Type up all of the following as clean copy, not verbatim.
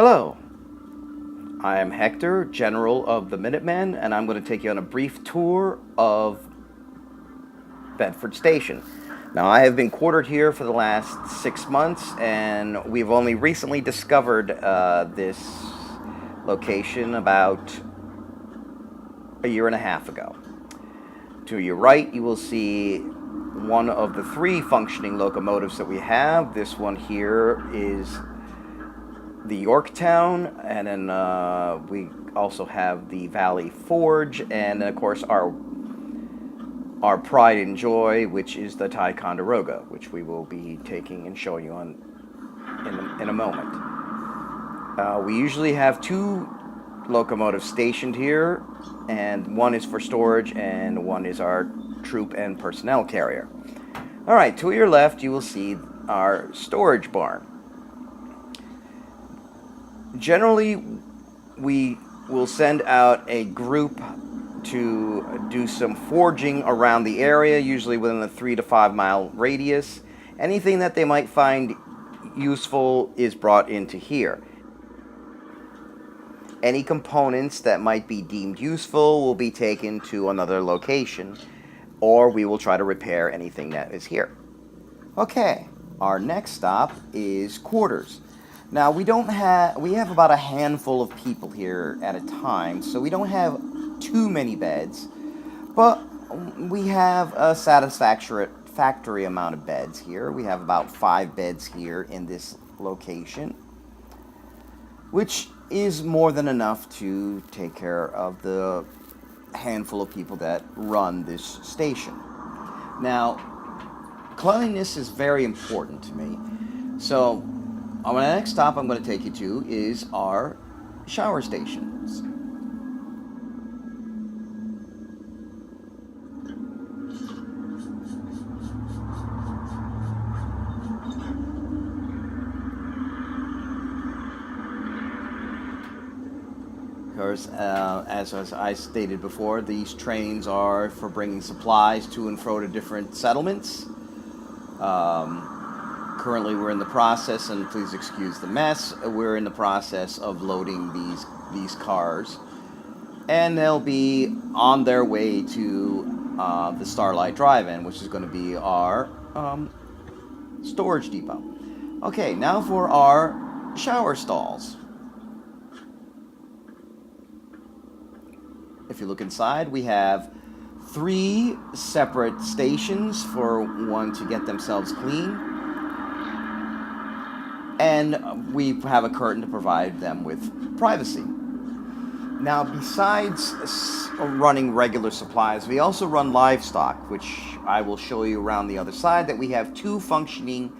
Hello, I am Hector, General of the Minutemen, and I'm going to take you on a brief tour of Bedford Station. Now, I have been quartered here for the last 6 months, and we've only recently discovered this location about a year and a half ago. To your right, you will see one of the three functioning locomotives that we have. This one here is the Yorktown, and then we also have the Valley Forge, and of course our pride and joy, which is the Ticonderoga, which we will be taking and showing you in a moment. We usually have two locomotives stationed here, and one is for storage, and one is our troop and personnel carrier. All right, to your left, you will see our storage barn. Generally, we will send out a group to do some foraging around the area, usually within a 3 to 5 mile radius. Anything that they might find useful is brought into here. Any components that might be deemed useful will be taken to another location, or we will try to repair anything that is here. Okay, our next stop is quarters. Now we have about a handful of people here at a time, so we don't have too many beds, but we have a satisfactory amount of beds here. We have about 5 beds here in this location, which is more than enough to take care of the handful of people that run this station. Now, cleanliness is very important to me, so on the next stop I'm going to take you to is our shower stations. Of course, as I stated before, these trains are for bringing supplies to and fro to different settlements. Currently, we're in the process, and please excuse the mess, we're in the process of loading these cars, and they'll be on their way to the Starlight Drive-In, which is going to be our storage depot. Okay, now for our shower stalls. If you look inside, we have 3 separate stations for one to get themselves clean. And we have a curtain to provide them with privacy. Now, besides running regular supplies, we also run livestock, which I will show you around the other side, that we have 2 functioning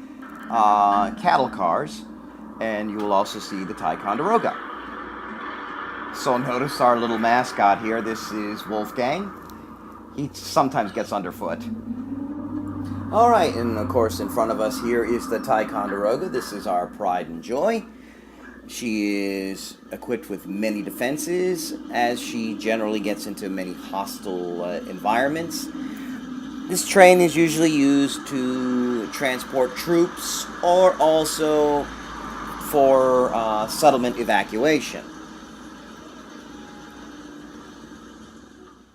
cattle cars, and you will also see the Ticonderoga. So notice our little mascot here. This is Wolfgang. He sometimes gets underfoot. All right, and of course in front of us here is the Ticonderoga. This is our pride and joy. She is equipped with many defenses, as she generally gets into many hostile environments. This train is usually used to transport troops or also for settlement evacuation.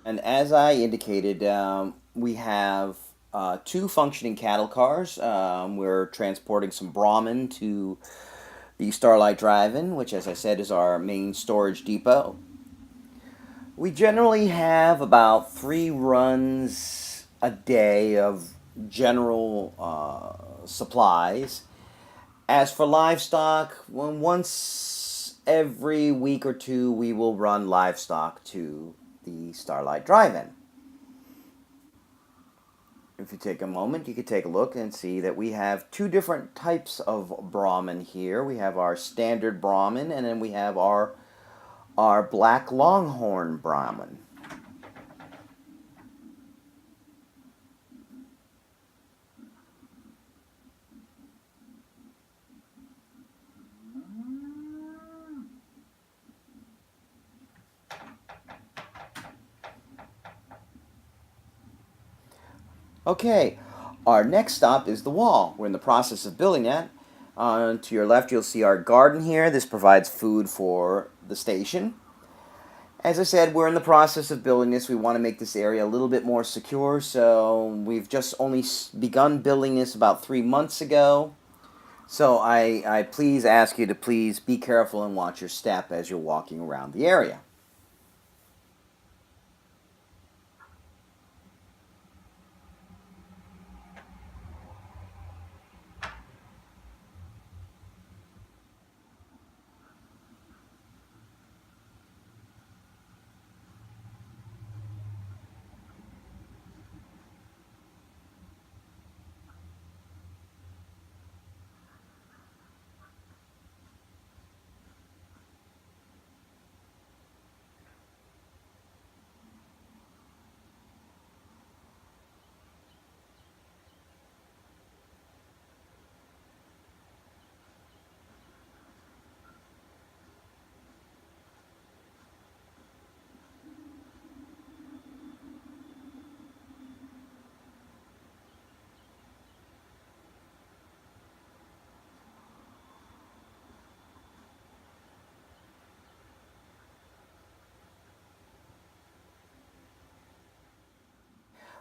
And as I indicated, we have 2 functioning cattle cars. We're transporting some Brahmin to the Starlight Drive-In, which, as I said, is our main storage depot. We generally have about 3 runs a day of general supplies. As for livestock, once every week or 2, we will run livestock to the Starlight Drive-In. If you take a moment, you can take a look and see that we have 2 different types of Brahmin here. We have our standard Brahmin, and then we have our black longhorn Brahmin. Okay, our next stop is the wall. We're in the process of building that. To your left, you'll see our garden here. This provides food for the station. As I said, we're in the process of building this. We want to make this area a little bit more secure, so we've just only begun building this about 3 months ago. So I please ask you to please be careful and watch your step as you're walking around the area.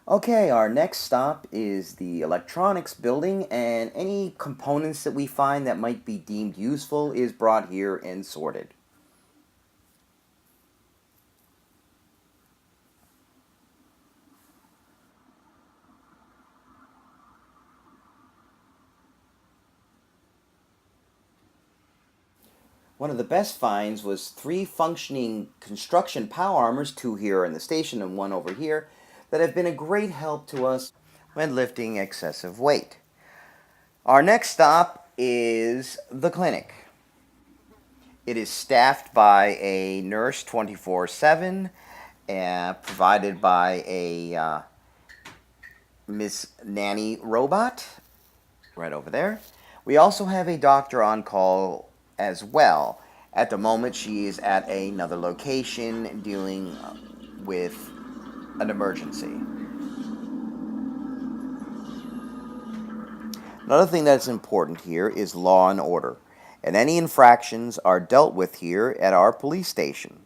Okay, our next stop is the electronics building, and any components that we find that might be deemed useful is brought here and sorted. One of the best finds was 3 functioning construction power armors, 2 here in the station and 1 over here, that have been a great help to us when lifting excessive weight. Our next stop is the clinic. It is staffed by a nurse 24/7, provided by a Miss Nanny robot right over there. We also have a doctor on call as well. At the moment, she is at another location dealing with an emergency. Another thing that's important here is law and order, and any infractions are dealt with here at our police station.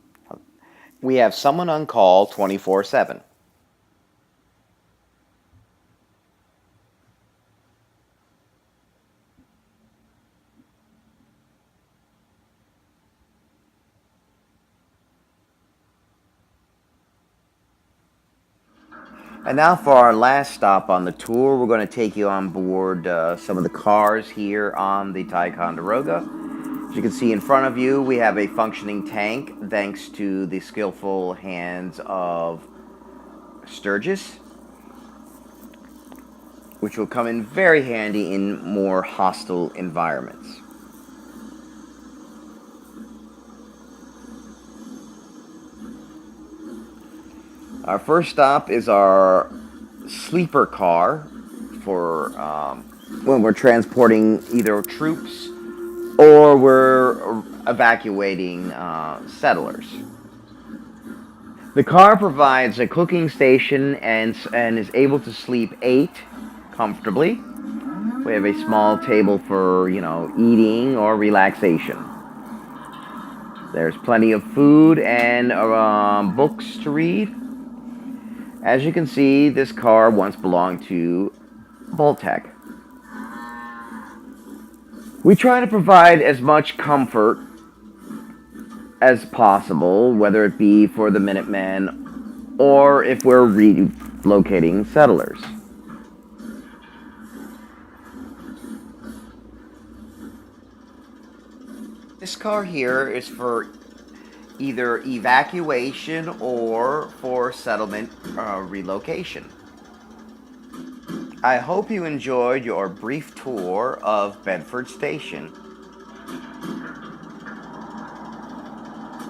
We have someone on call 24/7. And now for our last stop on the tour, we're going to take you on board some of the cars here on the Ticonderoga. As you can see in front of you, we have a functioning tank thanks to the skillful hands of Sturgis, which will come in very handy in more hostile environments. Our first stop is our sleeper car for when we're transporting either troops or we're evacuating settlers. The car provides a cooking station and is able to sleep 8 comfortably. We have a small table for, eating or relaxation. There's plenty of food and books to read. As you can see, this car once belonged to Voltec. We try to provide as much comfort as possible, whether it be for the Minutemen or if we're relocating settlers. This car here is for either evacuation or for settlement relocation. I hope you enjoyed your brief tour of Bedford Station.